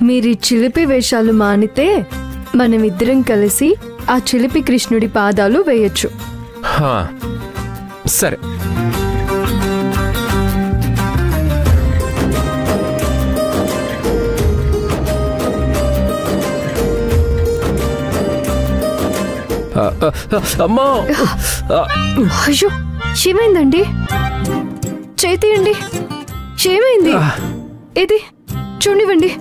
మీరు చిలిపి వేషాలు మానితే మనమిద్దరం కలిసి ఆ చిలిపి కృష్ణుడి పాదాలు వేయొచ్చు. సరే. అమ్మా! అయ్యో, ఏమైందండి? చేతియండి. ఏమైంది? ఇది చూడండి.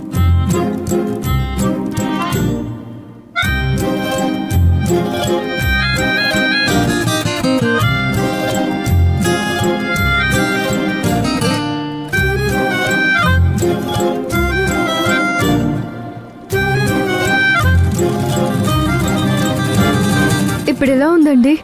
ఇప్పుడు ఎలా ఉందండి?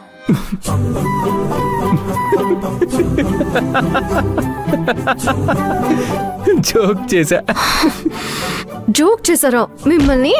జోక్ చేశారా మిమ్మల్ని?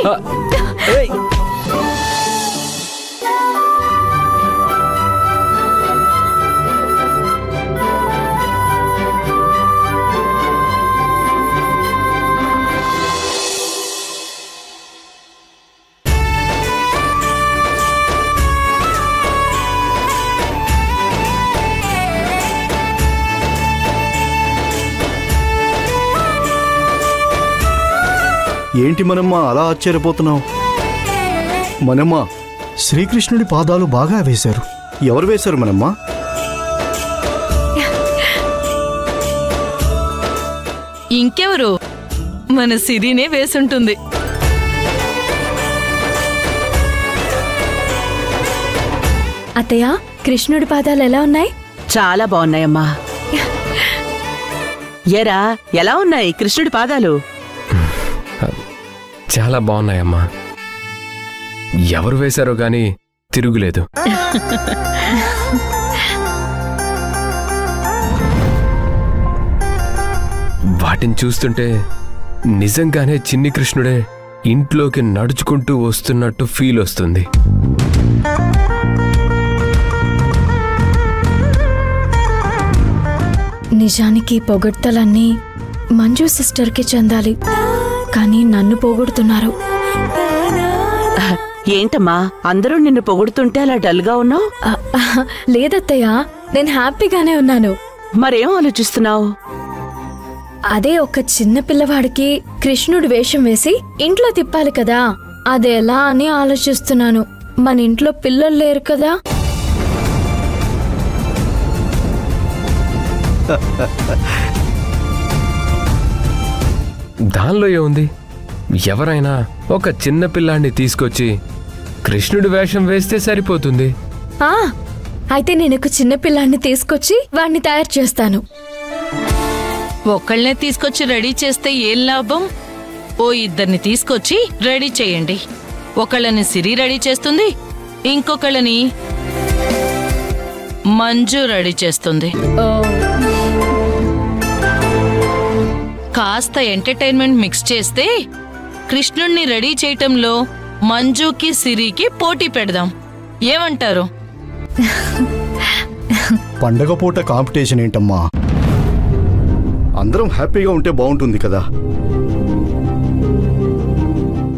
ఏంటి మనమ్మ అలా ఆశ్చర్యపోతున్నావు? మనమ్మ, శ్రీకృష్ణుడి పాదాలు బాగా వేశారు. ఎవరు వేశారు మనమ్మ? ఇంకెవరు? మన సిరినే వేసుంటుంది. అత్తయ్య, కృష్ణుడి పాదాలు ఎలా ఉన్నాయి? చాలా బాగున్నాయమ్మా. ఎరా, ఎలా ఉన్నాయి కృష్ణుడి పాదాలు? చాలా బాగున్నాయమ్మా. ఎవరు వేశారో గాని తిరుగులేదు. వాటిని చూస్తుంటే నిజంగానే చిన్ని కృష్ణుడే ఇంట్లోకి నడుచుకుంటూ వస్తున్నట్టు ఫీల్ వస్తుంది. నిజానికి పొగడ్తలన్నీ మంజు సిస్టర్కి చెందాలి, కానీ నన్ను పొగుడుతున్నారు. ఏంటమ్మా, అందరూ నిన్ను పొగుడుతుంటే అలా డల్గా ఉన్నావు? లేదత్తయ్య, నేను హ్యాపీగానే ఉన్నాను. మరేం ఆలోచిస్తున్నావు? అదే ఒక చిన్న పిల్లవాడికి కృష్ణుడు వేషం వేసి ఇంట్లో తిప్పాలి కదా, అదెలా అని ఆలోచిస్తున్నాను. మన ఇంట్లో పిల్లలు లేరు కదా. దానిలో ఏముంది? ఎవరైనా ఒక చిన్న పిల్లాన్ని తీసుకొచ్చి కృష్ణుడి వేషం వేస్తే సరిపోతుంది. అయితే నేను ఒక చిన్న పిల్లాన్ని తీసుకొచ్చి వాడిని తయారు చేస్తాను. ఒకళ్ళనే తీసుకొచ్చి రెడీ చేస్తే ఏం లాభం? ఓ ఇద్దరిని తీసుకొచ్చి రెడీ చేయండి. ఒకళ్ళని సిరి రెడీ చేస్తుంది, ఇంకొకళ్ళని మంజు రెడీ చేస్తుంది. కాస్త ఎంటర్టైన్మెంట్ మిక్స్ చేస్తే కృష్ణుణ్ణి రెడీ చేయటంలో మంజుకి సిరికి పోటీ పెడదాం. ఏమంటారు? పండగ పూట కాంపిటీషన్ ఏంటమ్మా? అందరం హ్యాపీగా ఉంటే బాగుంటుంది కదా.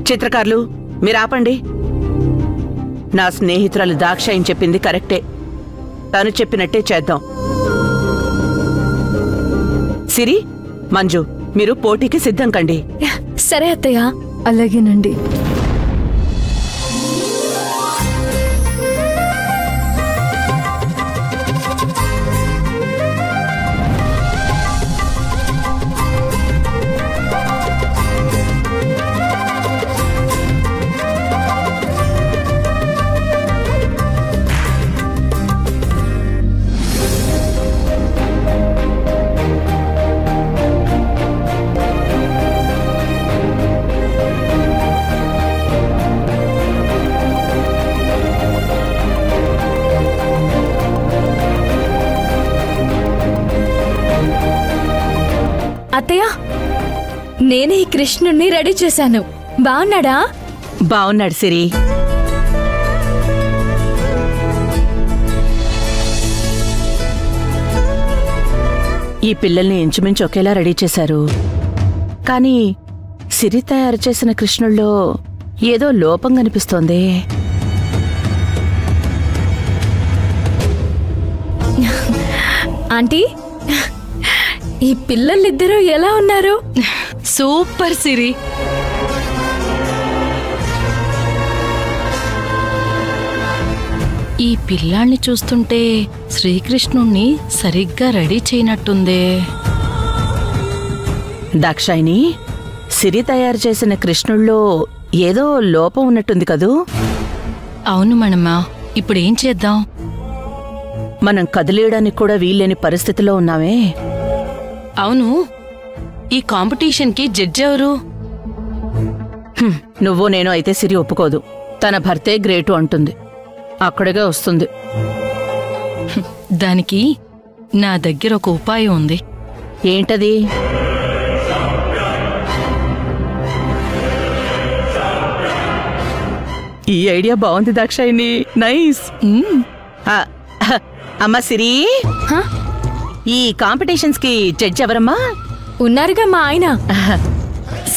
చిత్రకారులు, మీరు ఆపండి. నా స్నేహితురాలు దాక్షాయిని చెప్పింది కరెక్టే. తను చెప్పినట్టే చేద్దాం. సిరి, మంజు, మీరు పోటీకి సిద్ధం కండి. సరే అత్తయ్య, అలాగేనండి. అత్తయ్య, నేనే ఈ కృష్ణుణ్ణి రెడీ చేశాను. బాగున్నాడా? బాగున్నాడు సిరి. ఈ పిల్లల్ని ఇంచుమించు ఒకేలా రెడీ చేశారు. కానీ సిరి తయారు చేసిన కృష్ణుల్లో ఏదో లోపం కనిపిస్తోంది. ఆంటీ, ఈ పిల్లలిద్దరూ ఎలా ఉన్నారు? సూపర్ సిరి. ఈ పిల్లాన్ని చూస్తుంటే శ్రీకృష్ణుణ్ణి సరిగ్గా రెడీ చేయనట్టుందే. దాక్షాయిని, సిరి తయారు చేసిన కృష్ణుల్లో ఏదో లోపం ఉన్నట్టుంది కదూ? అవును మనమ్మా, ఇప్పుడేం చేద్దాం? మనం కదిలేయడానికి కూడా వీల్లేని పరిస్థితిలో ఉన్నామే. అవును, ఈ కాంపిటీషన్కి జడ్జి ఎవరు? నువ్వు నేను అయితే సిరి ఒప్పుకోదు. తన భర్తే గ్రేటు అంటుంది. అక్కడిగా వస్తుంది. దానికి నా దగ్గర ఒక ఉపాయం ఉంది. ఏంటది? ఈ ఐడియా బాగుంది దాక్షాయిని, నైస్. అమ్మా సిరి, ఈ కాంపిటీషన్స్ కి జడ్జి ఎవరమ్మా? ఉన్నారుగా మా ఆయన.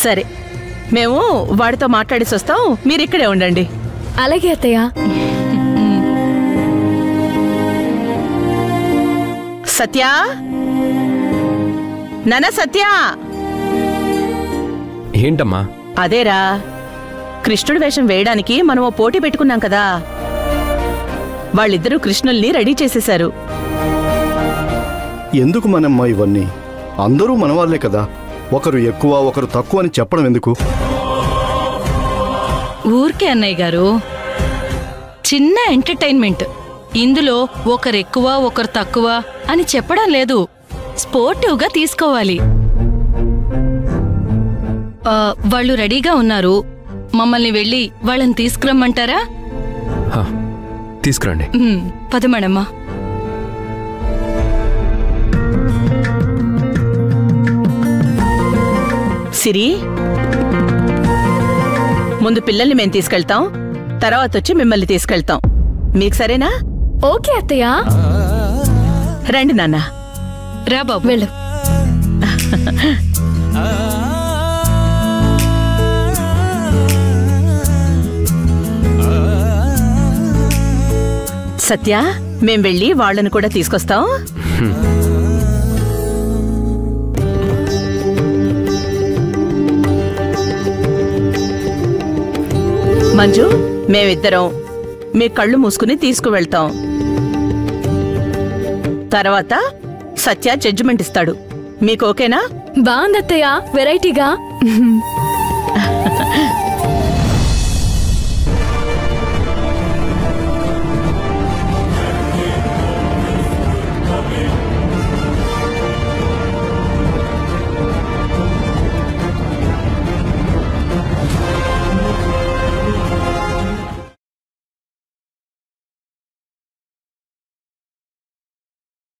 సరే, మేము వాడితో మాట్లాడేసి వస్తాం, మీరిక్కడే ఉండండి. అలాగే అత్తయ్య. సత్యా, నానా సత్యా. ఏంటమ్మా? అదేరా, కృష్ణుడి వేషం వేయడానికి మనం ఓ పోటీ పెట్టుకున్నాం కదా, వాళ్ళిద్దరూ కృష్ణుల్ని రెడీ చేసేశారు. ఎందుకు మనమ్మ ఇవన్నీ? అందరూ మనవాళ్లే కదా. ఒకరు ఎక్కువ ఒకరు తక్కువ అని చెప్పడం ఎందుకు? ఊరికే అన్నయ్య గారు, చిన్న ఎంటర్టైన్మెంట్. ఇందులో ఒకరు ఎక్కువ ఒకరు తక్కువ అని చెప్పడం లేదు. స్పోర్టివ్గా తీసుకోవాలి. వాళ్ళు రెడీగా ఉన్నారు. మమ్మల్ని వెళ్ళి వాళ్ళని తీసుకురమ్మంటారా? తీసుకురండి. పదమడమ్మా. సిరి, ముందు పిల్లల్ని మేము తీసుకెళ్తాం, తర్వాత వచ్చి మిమ్మల్ని తీసుకెళ్తాం. మీకు సరేనా? ఓకే అత్తయ్య. రండి నాన్న. రా బాబు, వెళ్ళు. సత్య, మేం వెళ్ళి వాళ్ళను కూడా తీసుకొస్తాం. మంజు, మేమిద్దరం మీ కళ్ళు మూసుకుని తీసుకువెళ్తాం. తర్వాత సత్య జడ్జిమెంట్ ఇస్తాడు. మీకు ఓకేనా? బాగుంది అత్తయ్య, వెరైటీగా.